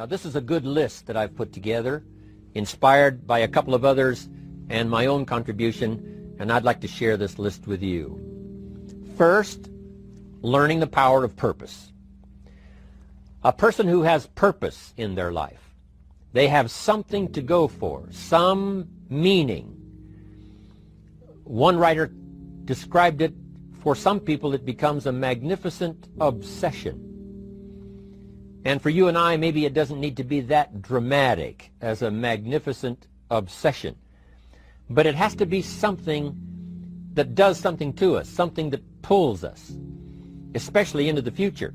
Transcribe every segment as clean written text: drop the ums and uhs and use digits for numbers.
This is a good list that I've put together, inspired by a couple of others and my own contribution, and I'd like to share this list with you. First, learning the power of purpose. A person who has purpose in their life, they have something to go for, some meaning. One writer described it, for some people it becomes a magnificent obsession. And for you and I, maybe it doesn't need to be that dramatic as a magnificent obsession. But it has to be something that does something to us, something that pulls us, especially into the future.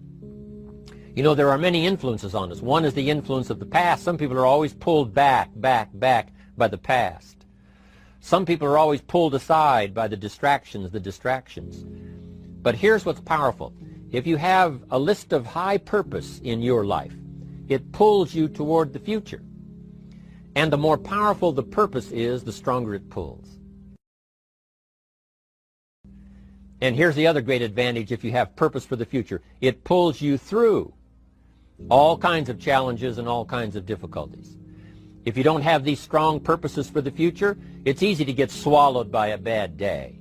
You know, there are many influences on us. One is the influence of the past. Some people are always pulled back by the past. Some people are always pulled aside by the distractions. But here's what's powerful. If you have a list of high purpose in your life, it pulls you toward the future. And the more powerful the purpose is, the stronger it pulls. And here's the other great advantage if you have purpose for the future. It pulls you through all kinds of challenges and all kinds of difficulties. If you don't have these strong purposes for the future, it's easy to get swallowed by a bad day.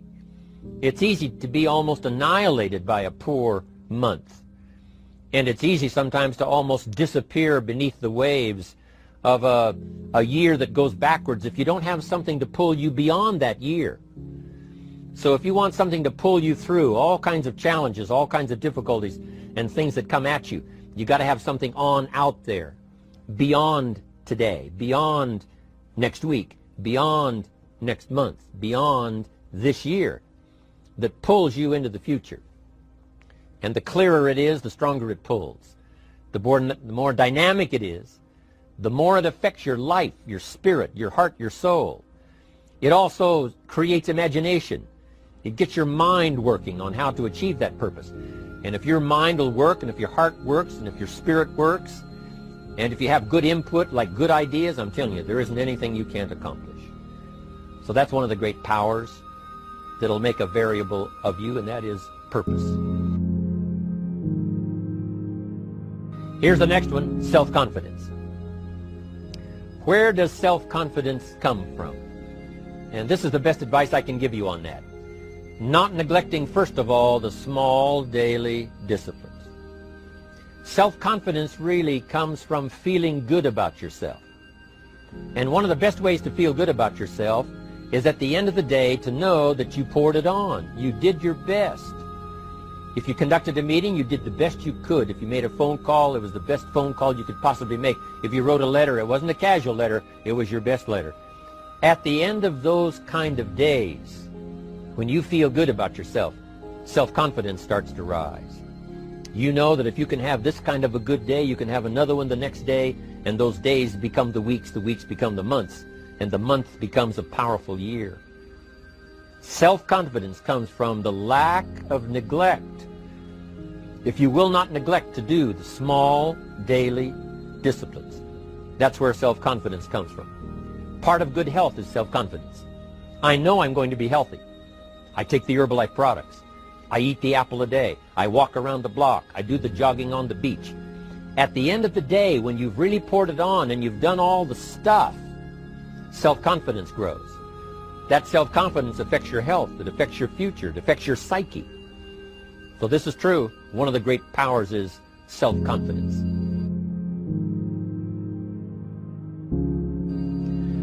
It's easy to be almost annihilated by a poor month. And it's easy sometimes to almost disappear beneath the waves of a year that goes backwards if you don't have something to pull you beyond that year. So if you want something to pull you through all kinds of challenges, all kinds of difficulties and things that come at you, you got to have something on out there, beyond today, beyond next week, beyond next month, beyond this year, that pulls you into the future. And the clearer it is, the stronger it pulls. The more dynamic it is, the more it affects your life, your spirit, your heart, your soul. It also creates imagination. It gets your mind working on how to achieve that purpose. And if your mind will work, and if your heart works, and if your spirit works, and if you have good input, like good ideas, I'm telling you, there isn't anything you can't accomplish. So that's one of the great powers that'll make a variable of you, and that is purpose. Here's the next one, self-confidence. Where does self-confidence come from? And this is the best advice I can give you on that. Not neglecting, first of all, the small daily disciplines. Self-confidence really comes from feeling good about yourself. And one of the best ways to feel good about yourself is at the end of the day to know that you poured it on. You did your best. If you conducted a meeting, you did the best you could. If you made a phone call, it was the best phone call you could possibly make. If you wrote a letter, it wasn't a casual letter, it was your best letter. At the end of those kind of days, when you feel good about yourself, self-confidence starts to rise. You know that if you can have this kind of a good day, you can have another one the next day, and those days become the weeks become the months, and the month becomes a powerful year. Self-confidence comes from the lack of neglect. If you will not neglect to do the small daily disciplines, that's where self-confidence comes from. Part of good health is self-confidence. I know I'm going to be healthy. I take the Herbalife products. I eat the apple a day. I walk around the block. I do the jogging on the beach. At the end of the day, when you've really poured it on and you've done all the stuff, self-confidence grows. That self-confidence affects your health. It affects your future. It affects your psyche. So this is true. One of the great powers is self-confidence.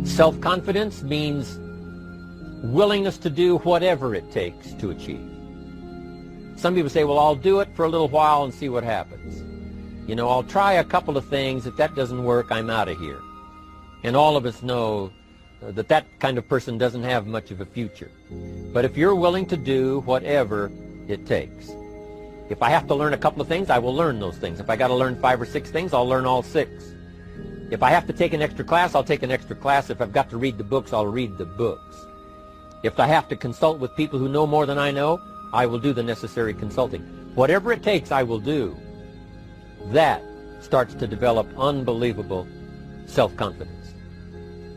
Self-confidence means willingness to do whatever it takes to achieve. Some people say, well, I'll do it for a little while and see what happens. You know, I'll try a couple of things. If that doesn't work, I'm out of here. And all of us know that that kind of person doesn't have much of a future. But if you're willing to do whatever it takes. If I have to learn a couple of things, I will learn those things. If I got to learn 5 or 6 things, I'll learn all 6. If I have to take an extra class, I'll take an extra class. If I've got to read the books, I'll read the books. If I have to consult with people who know more than I know, I will do the necessary consulting. Whatever it takes, I will do. That starts to develop unbelievable self-confidence.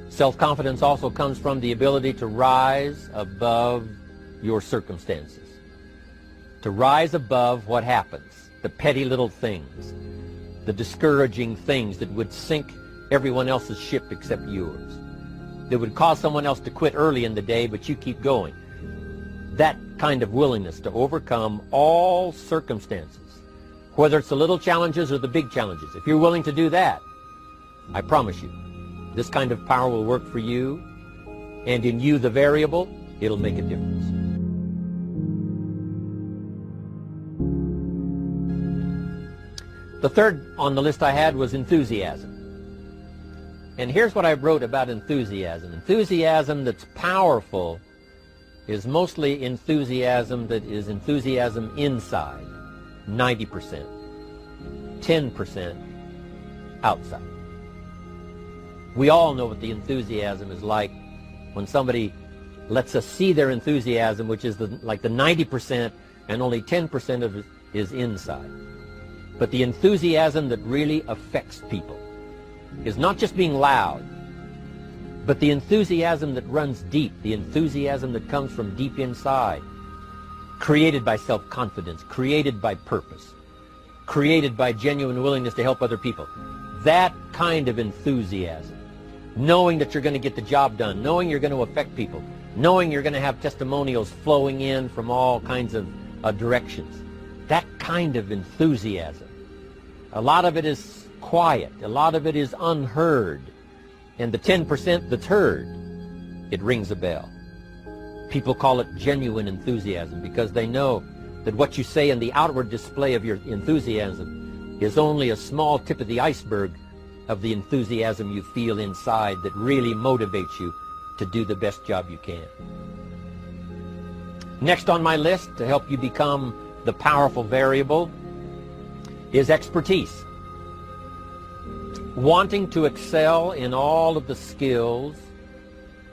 Self-confidence also comes from the ability to rise above your circumstances, to rise above what happens, the petty little things, the discouraging things that would sink everyone else's ship except yours, that would cause someone else to quit early in the day, but you keep going. That kind of willingness to overcome all circumstances, whether it's the little challenges or the big challenges. If you're willing to do that, I promise you, this kind of power will work for you, and in you, the variable, it'll make a difference. The third on the list I had was enthusiasm. And here's what I wrote about enthusiasm. Enthusiasm that's powerful is mostly enthusiasm that is enthusiasm inside, 90%, 10% outside. We all know what the enthusiasm is like when somebody lets us see their enthusiasm, which is like the 90%, and only 10% of it is inside. But the enthusiasm that really affects people is not just being loud, but the enthusiasm that runs deep, the enthusiasm that comes from deep inside, created by self-confidence, created by purpose, created by genuine willingness to help other people. That kind of enthusiasm, knowing that you're going to get the job done, knowing you're going to affect people, knowing you're going to have testimonials flowing in from all kinds of directions. That kind of enthusiasm. A lot of it is quiet. A lot of it is unheard. And the 10% that's heard, it rings a bell. People call it genuine enthusiasm because they know that what you say in the outward display of your enthusiasm is only a small tip of the iceberg of the enthusiasm you feel inside that really motivates you to do the best job you can. Next on my list to help you become the powerful variable is expertise. Wanting to excel in all of the skills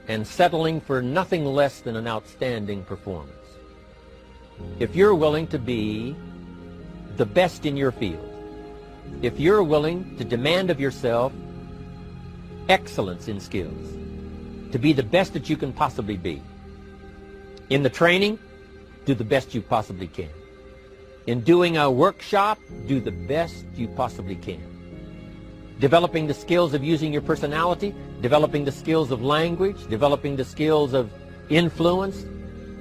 and settling for nothing less than an outstanding performance. If you're willing to be the best in your field, if you're willing to demand of yourself excellence in skills, to be the best that you can possibly be, in the training, do the best you possibly can. In doing a workshop, do the best you possibly can. Developing the skills of using your personality, developing the skills of language, developing the skills of influence,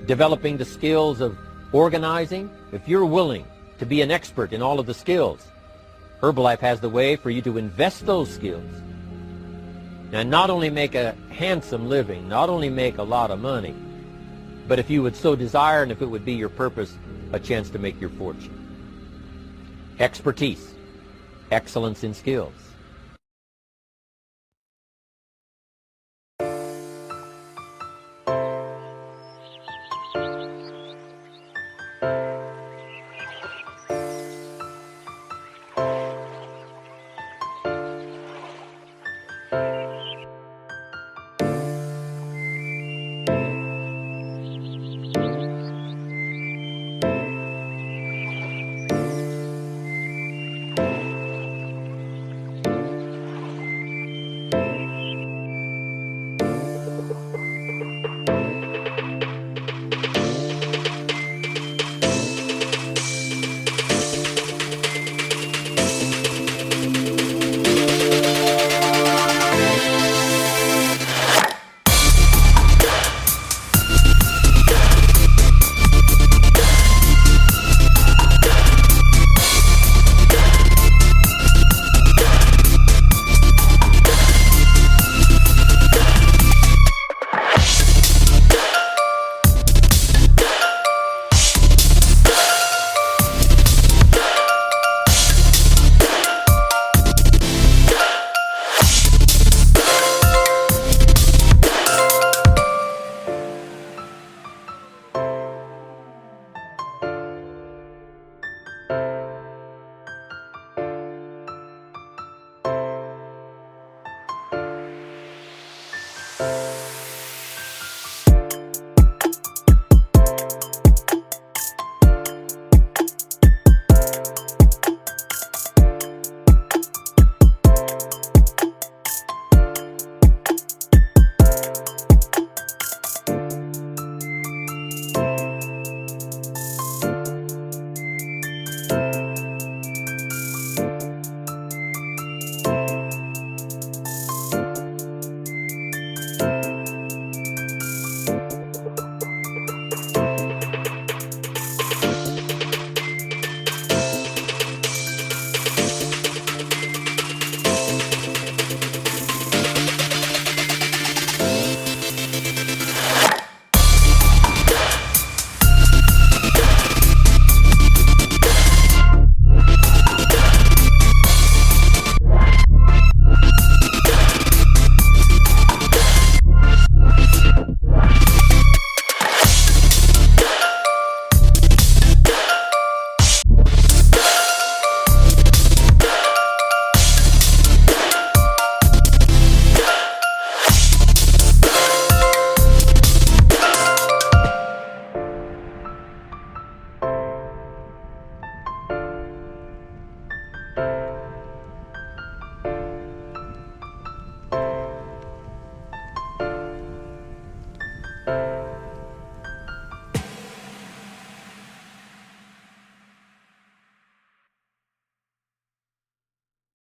developing the skills of organizing. If you're willing to be an expert in all of the skills, Herbalife has the way for you to invest those skills and not only make a handsome living, not only make a lot of money, but if you would so desire and if it would be your purpose, a chance to make your fortune. Expertise, excellence in skills.